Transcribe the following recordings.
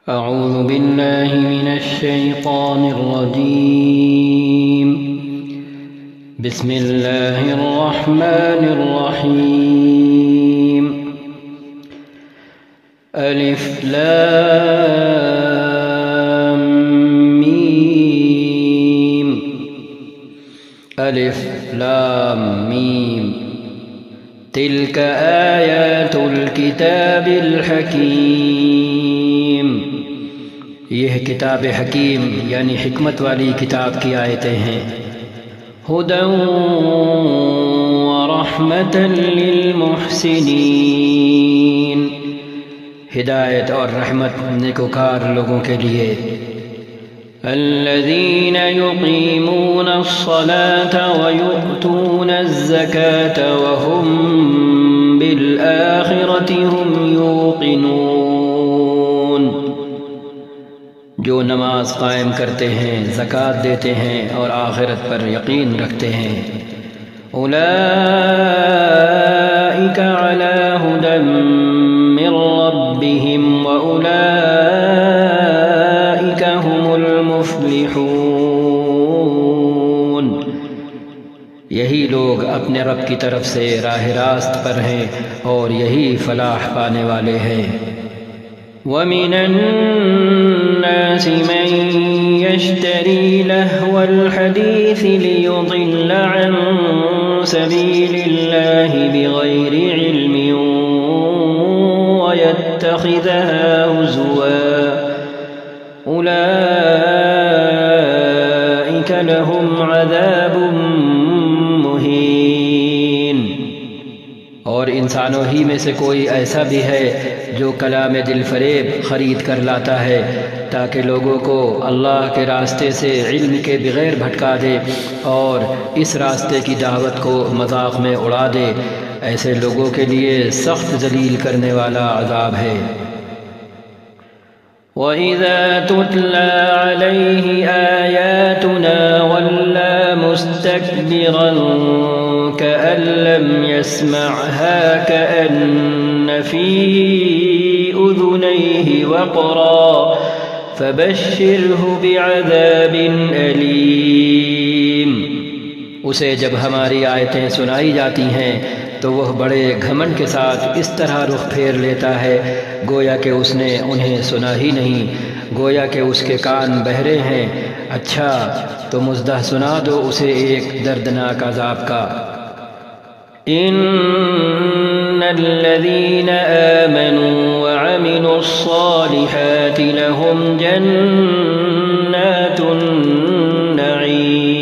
أعوذ بالله من الشيطان الرجيم. بسم الله الرحمن الرحيم. ألف لام ميم. ألف لام ميم. تلك آيات الكتاب الحكيم. یہ کتاب حکیم یعنی حکمت والی کتاب کی آیتیں ہیں. ہدی ورحمۃ للمحسنین. ہدایت اور رحمت نیکوکار لوگوں کے لیے. الذین یقیمون الصلاة ویؤتون الزکاة وهم بالآخرة هم یوقنون. جو نماز قائم کرتے ہیں، زکوٰۃ دیتے ہیں اور آخرت پر یقین رکھتے ہیں. اولئک علی ھدی من ربہم واولئک هم المفلحون. یہی لوگ اپنے رب کی طرف سے راہ راست پر ہیں اور یہی فلاح پانے والے ہیں. وَمِنَ النَّاسِ مَن يَشْتَرِي لَهْوَ الْحَدِيثِ لِيُضِلَّ عَن سَبِيلِ اللَّهِ بِغَيْرِ عِلْمٍ وَيَتَّخِذَهَا هُزُوًا. أُولَئِكَ لَهُمْ عَذَابٌ مُهِينٌ. اور انسانوں ہی میں سے کوئی ایسا بھی ہے جو کلام دل فریب خرید کر لاتا ہے تاکہ لوگوں کو اللہ کے راستے سے علم کے بغیر بھٹکا دے اور اس راستے کی دعوت کو مذاق میں اڑا دے. ایسے لوگوں کے لیے سخت ذلیل کرنے والا عذاب ہے. وَإِذَا تُتْلَى عَلَيْهِ آيَاتُنَا وَلَّى مُسْتَكْبِرًا كَأَن لَّمْ يَسْمَعْهَا كَأَنَّ فِي أُذُنَيْهِ وَقْرًا فَبَشِّرْهُ بِعَذَابٍ أَلِيمٍ. اسے جب ہماری آیتیں سنائی جاتی ہیں تو وہ بڑے گھمنڈ کے ساتھ اس طرح رخ پھیر لیتا ہے گویا کہ اس نے انہیں سنا ہی نہیں، گویا کہ اس کے کان بہرے ہیں. اچھا تو مزدہ سنا دو اسے ایک دردناک عذاب کا. ان الذين آمنوا وعملوا الصالحات لهم جنات النعیم.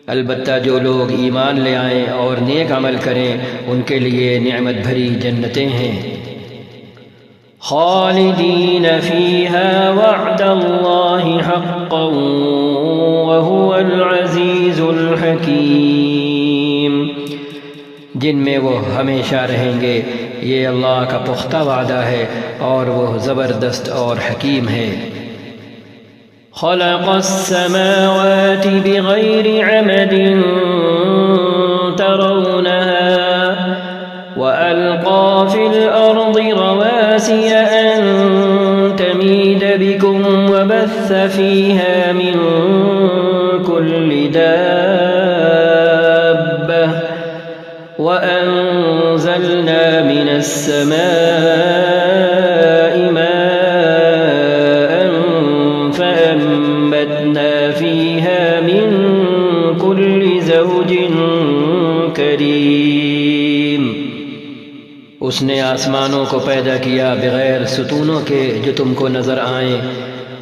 البتہ جو لوگ ایمان لے آئیں اور نیک عمل کریں ان کے لیے نعمت بھری جنتیں ہیں. خالدین فیہا وعد اللہ حقا وہو العزیز الحکیم. جن میں وہ ہمیشہ رہیں گے، یہ اللہ کا پختہ وعدہ ہے اور وہ زبردست اور حکیم ہے. خلق السماوات بغير عمد ترونها وألقى في الأرض رواسي أن تميد بكم وبث فيها من كل دابة وأنزلنا من السماء ماء فأنبتنا فيها من كل زوج کریم. اس نے آسمانوں کو پیدا کیا بغیر ستونوں کے جو تم کو نظر آئیں.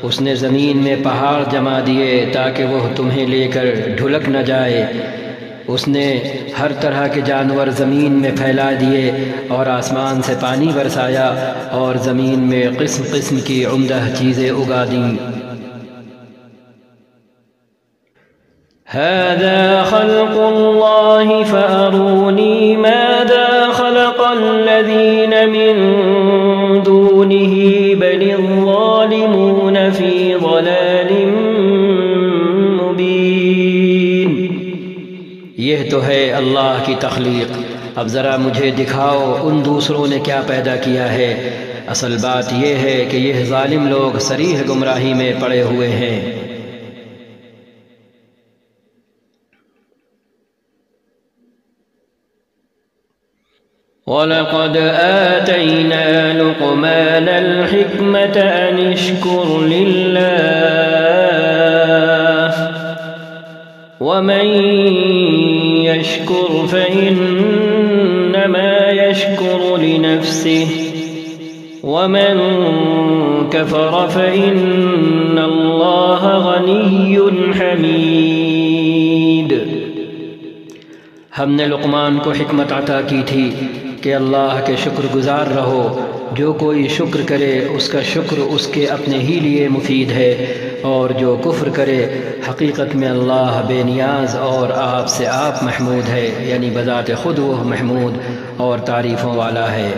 اس نے زمین میں پہاڑ جما دیے تاکہ وہ تمہیں لے کر ڈھلک نہ جائے. اس نے ہر طرح کے جانور زمین میں پھیلا دیے اور آسمان سے پانی برسایا اور زمین میں قسم قسم کی عمدہ چیزیں اگا دیں. هذا خلق الله فأروني ماذا خلق الذين من دونه بل الظالمون في ضلال مبين. یہ تو ہے اللہ کی تخلیق، اب ذرا مجھے دکھاؤ ان دوسروں نے کیا پیدا کیا ہے. اصل بات یہ ہے کہ یہ ظالم لوگ صریح گمراہی میں پڑے ہوئے ہیں۔ وَلَقَدْ آتَيْنَا لُقْمَانَ الْحِكْمَةَ أَنِ اشْكُرْ لِلَّهِ وَمَنْ يَشْكُرْ فَإِنَّمَا يَشْكُرُ لِنَفْسِهِ وَمَنْ كَفَرَ فَإِنَّ اللَّهَ غَنِيٌّ حَمِيدٌ۔ ہم نے لقمان کو حکمت عطا کی تھی کہ اللہ کے شکر گزار رہو، جو کوئی شکر کرے اس کا شکر اس کے اپنے ہی لیے مفید ہے، اور جو کفر کرے حقیقت میں اللہ بے نیاز اور آپ سے آپ محمود ہے، یعنی بذات خود وہ محمود اور تعریفوں والا ہے۔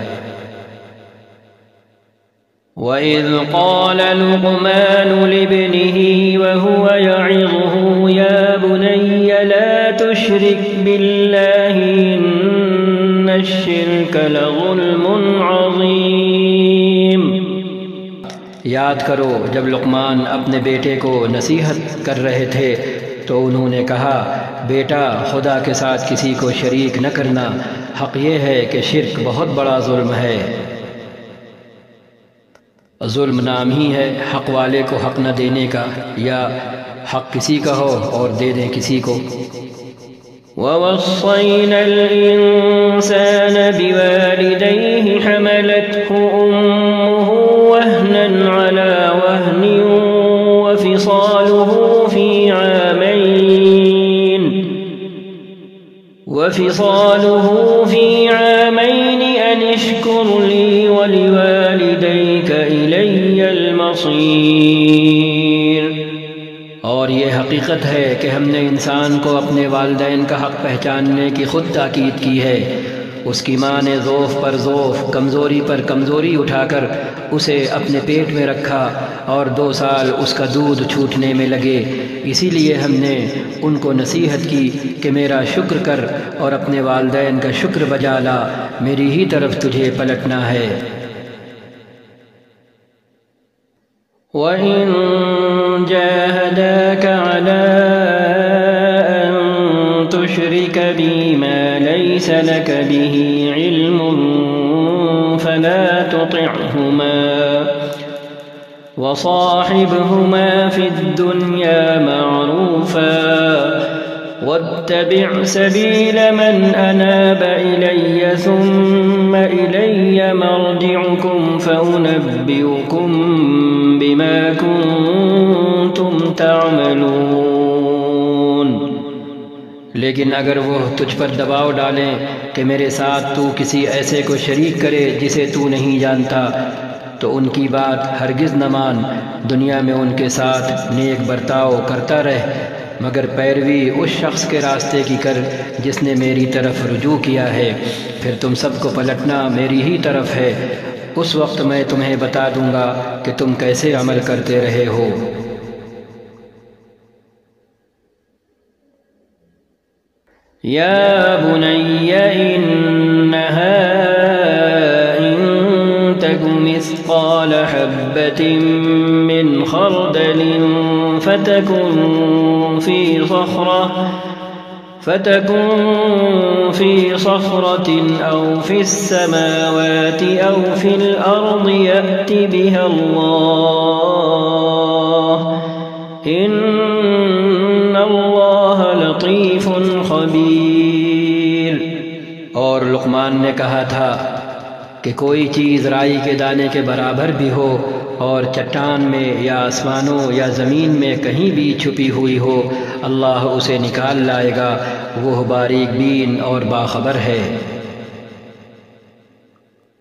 وَإِذْ قَالَ لُقْمَانُ لِابْنِهِ وَهُوَ يَعِظُهُ يَا بُنَيَّ لَا تُشْرِكْ بِاللَّهِ إِنَّ الشِّرْكَ لَظُلْمٌ عَظِيمٌ۔ یاد کرو جب لقمان اپنے بیٹے کو نصیحت کر رہے تھے تو انہوں نے کہا، بیٹا خدا کے ساتھ کسی کو شریک نہ کرنا، حق یہ ہے کہ شرک بہت بڑا ظلم ہے۔ ظلم نام ہی ہے حق والے کو حق نہ دینے کا، یا حق کسی کا ہو اور دے دیں کسی کو۔ وَوَصَّيْنَا الْإِنسَانَ بِوَالِدَيْهِ حَمَلَتْهُ أُمُّهُ وَهْنًا عَلَى وَهْنٍ وَفِصَالُهُ فِي عَامَيْنِ أَنِ اشْكُرْ لِي وَلِوَالِدَيْكَ إِلَيَّ الْمَصِيرُ۔ اور یہ حقیقت ہے کہ ہم نے انسان کو اپنے والدین کا حق پہچاننے کی خود تاکید کی ہے۔ اس کی ماں نے ضعف پر ضعف، کمزوری پر کمزوری اٹھا کر اسے اپنے پیٹ میں رکھا اور 2 سال اس کا دودھ چھوٹنے میں لگے، اسی لیے ہم نے ان کو نصیحت کی کہ میرا شکر کر اور اپنے والدین کا شکر بجا لا، میری ہی طرف تجھے پلٹنا ہے۔ وَإِن جَاهَدَاكَ عَلَىٰ أَن تُشْرِكَ بِي مَا لَيْسَ لَكَ بِهِ عِلْمٌ فَلَا تُطِعْهُمَا وَصَاحِبْهُمَا فِي الدُّنْيَا مَعْرُوفًا وَاتَّبِعْ سَبِيلَ مَنْ أَنَابَ إِلَيَّ ثُمَّ إِلَيَّ مَرْجِعُكُمْ فَأُنَبِّئُكُم بِمَا كُنتُمْ تَعْمَلُونَ۔ لیکن اگر وہ تجھ پر دباؤ ڈالیں کہ میرے ساتھ تو کسی ایسے کو شریک کرے جسے تو نہیں جانتا، تو ان کی بات ہرگز نہ مان، دنیا میں ان کے ساتھ نیک برتاؤ کرتا رہ، مگر پیروی اس شخص کے راستے کی کر جس نے میری طرف رجوع کیا ہے، پھر تم سب کو پلٹنا میری ہی طرف ہے، اس وقت میں تمہیں بتا دوں گا کہ تم کیسے عمل کرتے رہے ہو۔ یا بنی انہا ان تک مثقال حبة من خردل فتكن في صخرة أو في السماوات أو في الأرض يأت بها الله إن الله لطيف خبير۔ اور لقمان نے کہا تھا کہ کوئی چیز رائی کے دانے کے برابر بھی ہو اور چٹان میں یا آسمانوں یا زمین میں کہیں بھی چھپی ہوئی ہو، اللہ اسے نکال لائے گا، وہ باریک بین اور باخبر ہے۔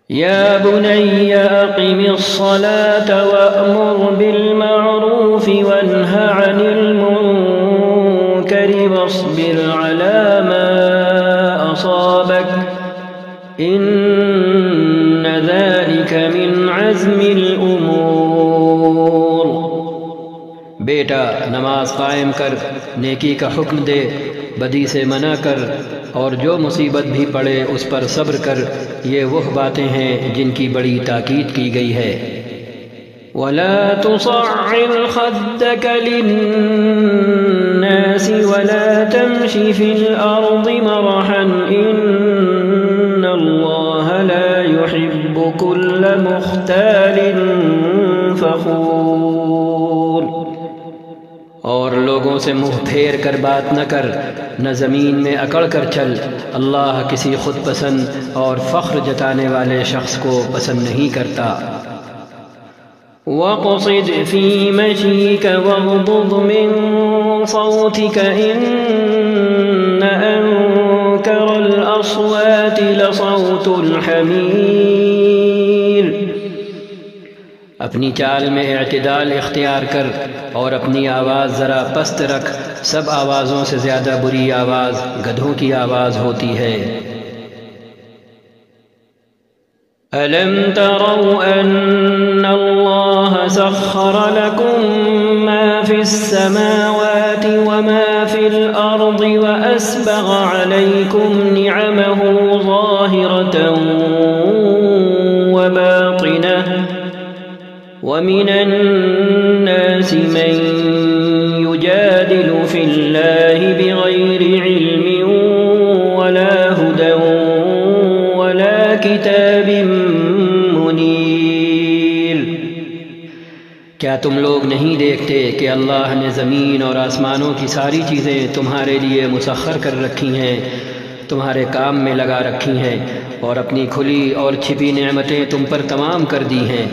یا بنی اقم الصلاة وأمر بالمعروف وانہ عن المنکر واصبر على ما أصابك إن ذلك من عزم الأمور۔ بیٹا نماز قائم کر، نیکی کا حکم دے، بدی سے منع کر، اور جو مصیبت بھی پڑے اس پر صبر کر، یہ وہ باتیں ہیں جن کی بڑی تاکید کی گئی ہے۔ وَلَا تُصَعِّرْ خَدَّكَ لِلنَّاسِ وَلَا تَمْشِ فِي الْأَرْضِ مَرَحًا إِنَّ اللَّهَ لَا يُحِبُّ كُلَّ مُخْتَالٍ فَخُورٍ۔ اور لوگوں سے منہ پھیر کر بات نہ کر، نہ زمین میں اکڑ کر چل، اللہ کسی خود پسند اور فخر جتانے والے شخص کو پسند نہیں کرتا۔ وَاقْصِدْ فِي مَشْيِكَ وَاغْضُضْ مِنْ صَوْتِكَ إِنَّ أَنكَرَ الْأَصْوَاتِ لَصَوْتُ الْحَمِيرِ۔ اپنی چال میں اعتدال اختیار کر اور اپنی آواز ذرا پست رکھ، سب آوازوں سے زیادہ بری آواز گدھوں کی آواز ہوتی ہے۔ أَلَمْ تَرَوْا أَنَّ اللَّهَ سَخَّرَ لَكُم مَّا فِي السَّمَاوَاتِ وَمَا فِي الْأَرْضِ وَأَسْبَغَ عَلَيْكُمْ نِعَمَهُ ظَاهِرَةً وَبَاطِنَةً وَمِنَ النَّاسِ مَن يُجَادِلُ فِي اللَّهِ بِغَيْرِ عِلْمٍ وَلَا هُدًى وَلَا كِتَابٍ مُنِيرٍ۔ کیا تم لوگ نہیں دیکھتے کہ اللہ نے زمین اور آسمانوں کی ساری چیزیں تمہارے لیے مسخر کر رکھی ہیں، تمہارے کام میں لگا رکھی ہیں، اور اپنی کھلی اور چھپی نعمتیں تم پر تمام کر دی ہیں۔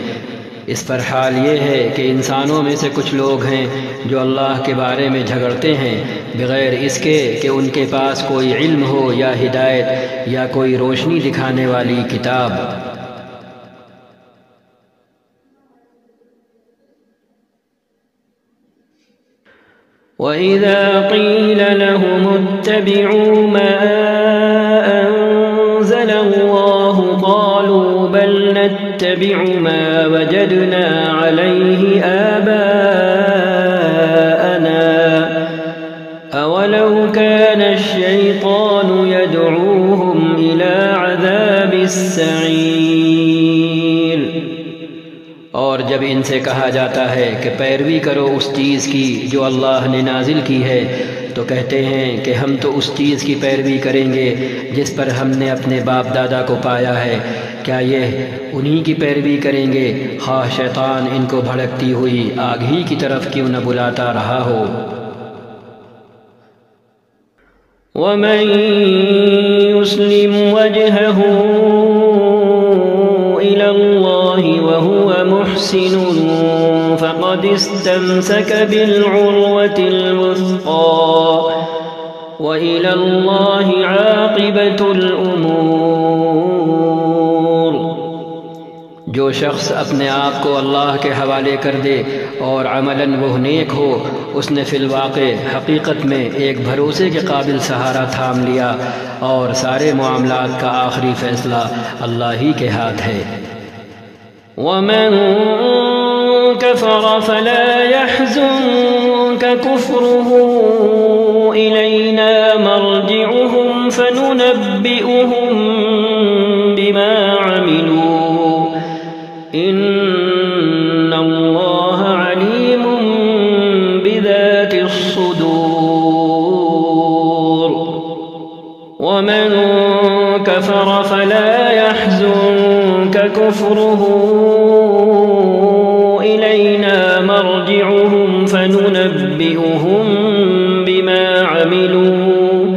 اس پر حال یہ ہے کہ انسانوں میں سے کچھ لوگ ہیں جو اللہ کے بارے میں جھگڑتے ہیں بغیر اس کے کہ ان کے پاس کوئی علم ہو یا ہدایت یا کوئی روشنی دکھانے والی کتاب۔ وَإِذَا قِيلَ لَهُمُ اتَّبِعُوا مَا أَنزَلَ اللَّهُ قَالُوا بَلْ نَتَّبِعُ مَا وَجَدْنَا عَلَيْهِ آبَاءَنَا أَوَلَوْ كَانَ الشَّيْطَانُ يَدْعُوهُمْ إِلَى عَذَابِ السَّعِيرِ۔ اور جب ان سے کہا جاتا ہے کہ پیروی کرو اس چیز کی جو اللہ نے نازل کی ہے، تو کہتے ہیں کہ ہم تو اس چیز کی پیروی کریں گے جس پر ہم نے اپنے باپ دادا کو پایا ہے۔ کیا یہ انہی کی پیروی کریں گے خواہ شیطان ان کو بھڑکتی ہوئی آگ ہی کی طرف کیوں نہ بلاتا رہا ہو؟ وَمَن يُسْلِمْ وَجْهَهُ إِلَى اللَّهِ وَهُوَ مُحْسِنٌ فَقَدِ اسْتَمْسَكَ بِالْعُرْوَةِ الْوُثْقَىٰ وَإِلَى اللَّهِ عَاقِبَةُ الْأُمُورِ۔ جو شخص اپنے آپ کو اللہ کے حوالے کر دے اور عملاً وہ نیک ہو، اس نے فی الواقع حقیقت میں ایک بھروسے کے قابل سہارا تھام لیا، اور سارے معاملات کا آخری فیصلہ اللہ ہی کے ہاتھ ہے۔ وَمَن كَفَرَ فَلَا يَحْزُنكَ كُفْرُهُ إِلَيْنَا مَرْجِعُهُمْ فَنُنَبِّئُهُم بِمَا عَمِلُوا إِنَّ اللَّهَ عَلِيمٌ بِذَاتِ الصُّدُورِ۔ وَمَن كَفَرَ فَلَا يَحْزُنكَ كُفْرُهُ إِلَيْنَا مَرْجِعُهُمْ فَنُنَبِّئُهُم بِمَا عَمِلُوا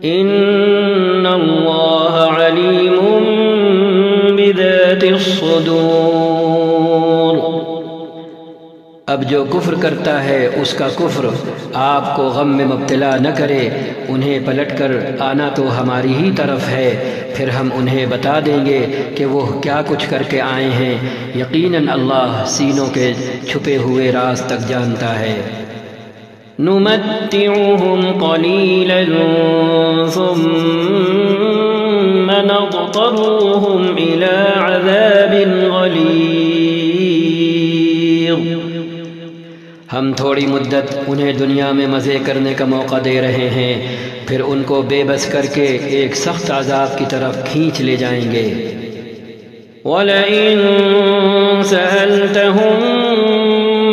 إِنَّ اللَّهَ عَلِيمٌ بِذَاتِ الصُّدُورِ۔ اب جو کفر کرتا ہے اس کا کفر آپ کو غم میں مبتلا نہ کرے، انہیں پلٹ کر آنا تو ہماری ہی طرف ہے، پھر ہم انہیں بتا دیں گے کہ وہ کیا کچھ کر کے آئے ہیں۔ یقیناً اللہ سینوں کے چھپے ہوئے راز تک جانتا ہے۔ نُمَتِّعُهُمْ قَلِيلًا ثُمَّ نَضْطَرُّهُمْ إِلَى عَذَابٍ غَلِيظٍ۔ ہم تھوڑی مدت انہیں دنیا میں مزے کرنے کا موقع دے رہے ہیں، پھر ان کو بے بس کر کے ایک سخت عذاب کی طرف کھینچ لے جائیں گے۔ وَلَئِن سَأَلْتَهُم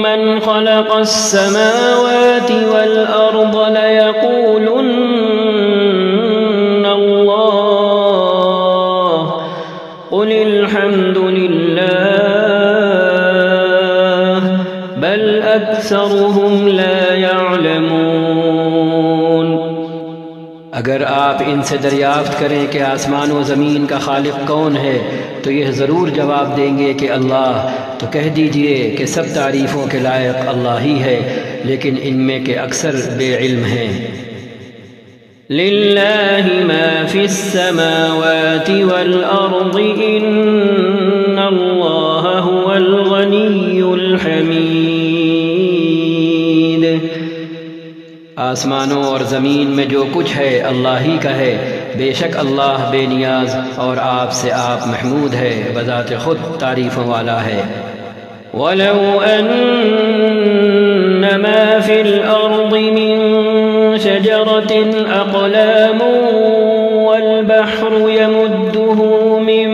مَّنْ خَلَقَ السَّمَاوَاتِ وَالْأَرْضَ لَيَقُولُنَّ اللَّهُ قُلِ الْحَمْدُ لِلَّهِ بَلْ أَكْثَرُهُمْ لَا يَعْلَمُونَ۔ اگر آپ ان سے دریافت کریں کہ آسمان و زمین کا خالق کون ہے تو یہ ضرور جواب دیں گے کہ اللہ، تو کہہ دیجئے کہ سب تعریفوں کے لائق اللہ ہی ہے، لیکن ان میں کے اکثر بے علم ہیں۔ لِلَّهِ مَا فِي السَّمَاوَاتِ وَالْأَرْضِ إِنَّ اللَّهَ هُوَ الْغَنِيُّ الْحَمِيدُ۔ آسمانوں اور زمین میں جو کچھ ہے اللہ ہی کا ہے، بے شک اللہ بے نیاز اور آپ سے آپ محمود ہے، بذات خود تعریفوں والا ہے۔ وَلَوْ أَنَّ مَا فِي الْأَرْضِ مِن شَجَرَةٍ أَقْلَامٌ وَالْبَحْرُ يَمُدُّهُ مِن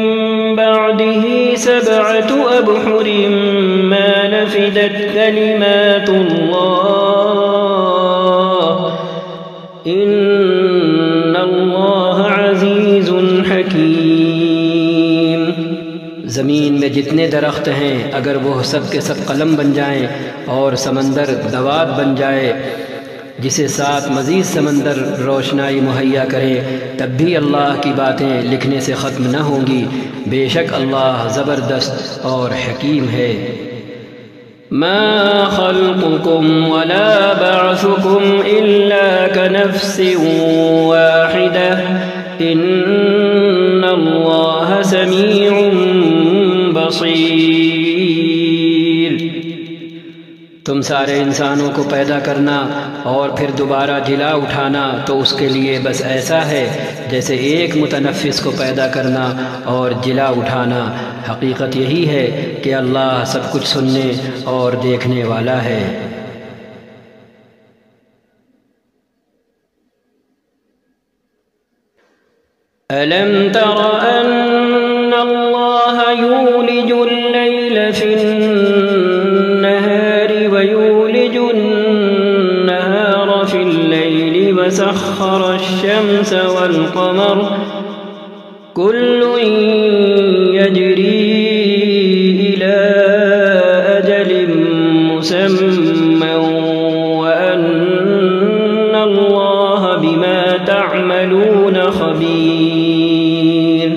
بَعْدِهِ سَبْعَةُ أَبْحُرٍ مَّا نَفِدَتْ كَلِمَاتُ اللَّهِ إِنَّ اللَّهَ عَزِيزٌ حَكِيمٌ۔ زمین میں جتنے درخت ہیں اگر وہ سب کے سب قلم بن جائیں اور سمندر دواب بن جائے جسے ساتھ مزید سمندر روشنائی مہیا کرے، تب بھی اللہ کی باتیں لکھنے سے ختم نہ ہوں گی، بے شک اللہ زبردست اور حکیم ہے۔ ما خلقكم ولا بعثكم إلا كنفس واحدة إن الله سميع بصير۔ تم سارے انسانوں کو پیدا کرنا اور پھر دوبارہ جلا اٹھانا تو اس کے لیے بس ایسا ہے جیسے ایک متنفس کو پیدا کرنا اور جلا اٹھانا۔ حقیقت یہی ہے کہ اللہ سب کچھ سننے اور دیکھنے والا ہے۔ أَلَمْ تَرَ أَنَّ اللَّهَ يُولِجُ اللَّيْلَ فِي النَّهَارِ وَيُولِجُ النَّهَارَ فِي اللَّيْلِ وَسَخَّرَ الشَّمْسَ وَالْقَمَرَ كُلٌّ يَجْرِي إِلَى أَجَلٍ مُّسَمًّى وَأَنَّ اللَّهَ بِمَا تَعْمَلُونَ خَبِيرٌ۔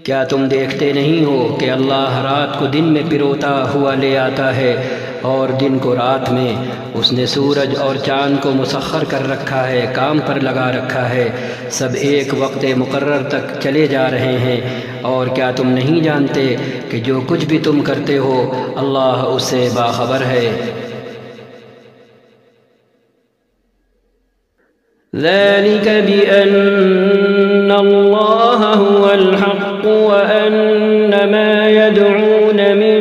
کیا تم دیکھتے نہیں ہو کہ اللہ رات کو دن میں پروتا ہوا لے آتا ہے اور دن کو رات میں؟ اس نے سورج اور چاند کو مسخر کر رکھا ہے، کام پر لگا رکھا ہے، سب ایک وقت مقرر تک چلے جا رہے ہیں، اور کیا تم نہیں جانتے کہ جو کچھ بھی تم کرتے ہو اللہ اس سے باخبر ہے۔ ذلك بأن الله هو الحق وأن ما يدعون من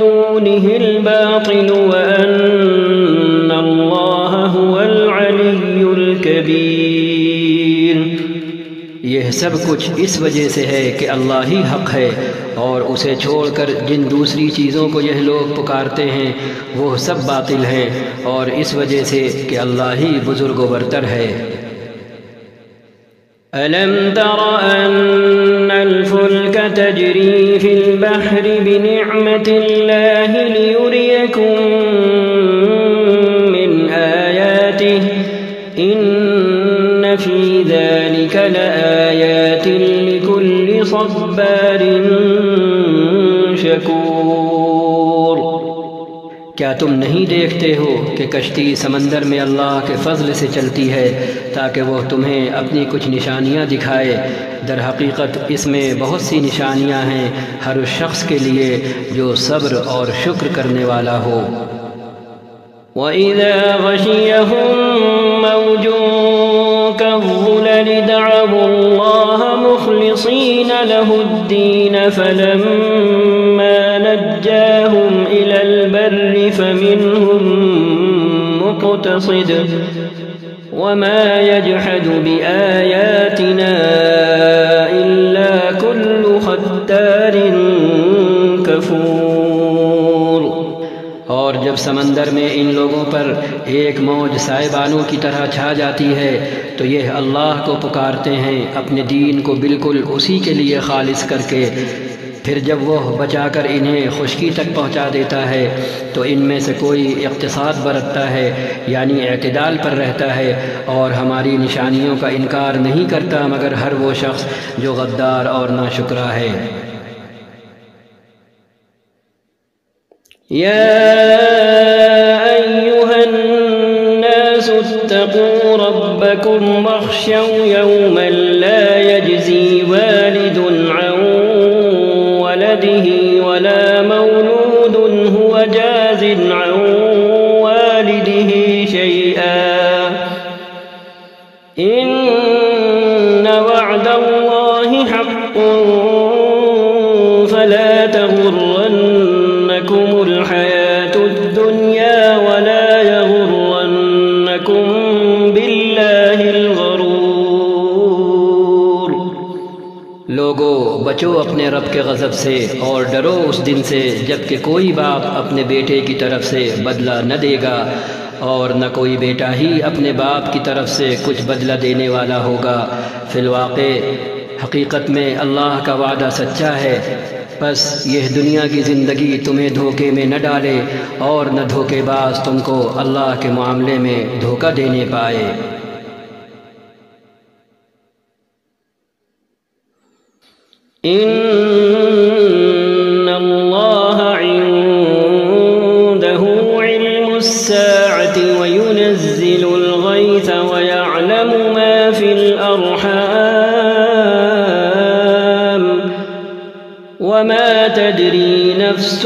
دونه الباطل وأن الله هو العلي الكبير۔ یہ سب کچھ اس وجہ سے ہے کہ اللہ ہی حق ہے، اور اسے چھوڑ کر جن دوسری چیزوں کو یہ لوگ پکارتے ہیں وہ سب باطل ہیں، اور اس وجہ سے کہ اللہ ہی بزرگ و برتر ہے۔ أَلَمْ تَرَ أَنَّ الْفُلْكَ تَجْرِي فِي الْبَحْرِ بِنِعْمَةِ اللَّهِ لِيُرِيَكُم مِّنْ آيَاتِهِ إِنَّ فِي ذَلِكَ لَآيَاتٍ لِكُلِّ صَبَّارٍ شَكُورٍ۔ کیا تم نہیں دیکھتے ہو کہ کشتی سمندر میں اللہ کے فضل سے چلتی ہے تاکہ وہ تمہیں اپنی کچھ نشانیاں دکھائے؟ در حقیقت اس میں بہت سی نشانیاں ہیں ہر اس شخص کے لیے جو صبر اور شکر کرنے والا ہو۔ وَإِذَا غَشِيَهُم مَّوْجٌ كَالظُّلَلِ دَعَوُا اللَّهَ مُخْلِصِينَ لَهُ الدِّينَ فَلَمَّا نَجَّاهُمْ إِلَى الْبَرِّ فَمِنْهُم مقتصد وما يجحد بآياتنا إلا كل ختار كفور۔ اور جب سمندر میں ان لوگوں پر ایک موج سائبانوں کی طرح چھا جاتی ہے تو یہ اللہ کو پکارتے ہیں اپنے دین کو بالکل اسی کے لیے خالص کر کے، پھر جب وہ بچا کر انہیں خشکی تک پہنچا دیتا ہے تو ان میں سے کوئی اقتصاد برتتا ہے یعنی اعتدال پر رہتا ہے اور ہماری نشانیوں کا انکار نہیں کرتا مگر ہر وہ شخص جو غدار اور ناشکرا ہے۔ يا أيها الناس اتقوا ربكم واخشوا يوما لا يجزي والد عن ولده ولا مولود هو جاز عن والده شيئا إن وعد الله حق فلا تغرنكم الحياة الدنيا ولا يغرنكم بالله الغرور۔ لوگو بچو اپنے رب کے غضب سے اور ڈرو اس دن سے جب کہ کوئی باپ اپنے بیٹے کی طرف سے بدلہ نہ دے گا اور نہ کوئی بیٹا ہی اپنے باپ کی طرف سے کچھ بدلہ دینے والا ہوگا۔ فی الواقع حقیقت میں اللہ کا وعدہ سچا ہے، بس یہ دنیا کی زندگی تمہیں دھوکے میں نہ ڈالے اور نہ دھوکے باز تم کو اللہ کے معاملے میں دھوکہ دینے پائے۔ إن الله عنده علم الساعة وينزل الغيث ويعلم ما في الأرحام وما تدري نفس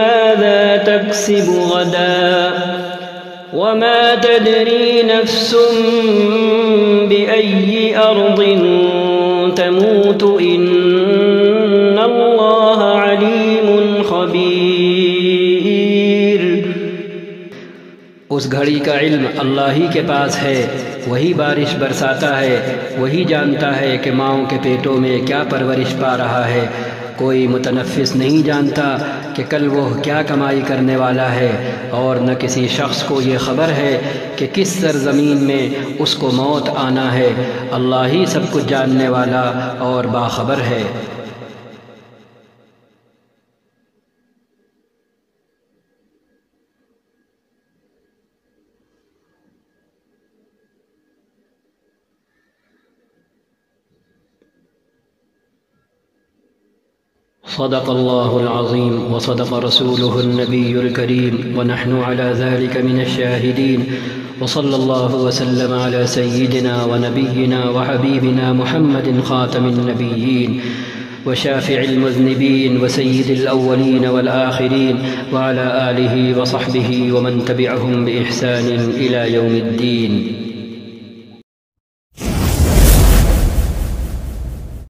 ماذا تكسب غدا وما تدري نفس بأي أرض تموت إن الله عليم خبير۔ اس گھڑی کا علم اللہ ہی کے پاس ہے، وہی بارش برساتا ہے، وہی جانتا ہے کہ ماؤں کے پیٹوں میں کیا پرورش پا رہا ہے۔ کوئی متنفس نہیں جانتا کہ کل وہ کیا کمائی کرنے والا ہے، اور نہ کسی شخص کو یہ خبر ہے کہ کس سرزمین میں اس کو موت آنا ہے۔ اللہ ہی سب کچھ جاننے والا اور باخبر ہے۔ صدق الله العظيم وصدق رسوله النبي الكريم ونحن على ذلك من الشاهدين، وصلى الله وسلم على سيدنا ونبينا وحبيبنا محمد خاتم النبيين وشافع المذنبين وسيد الأولين والآخرين وعلى آله وصحبه ومن تبعهم بإحسان إلى يوم الدين۔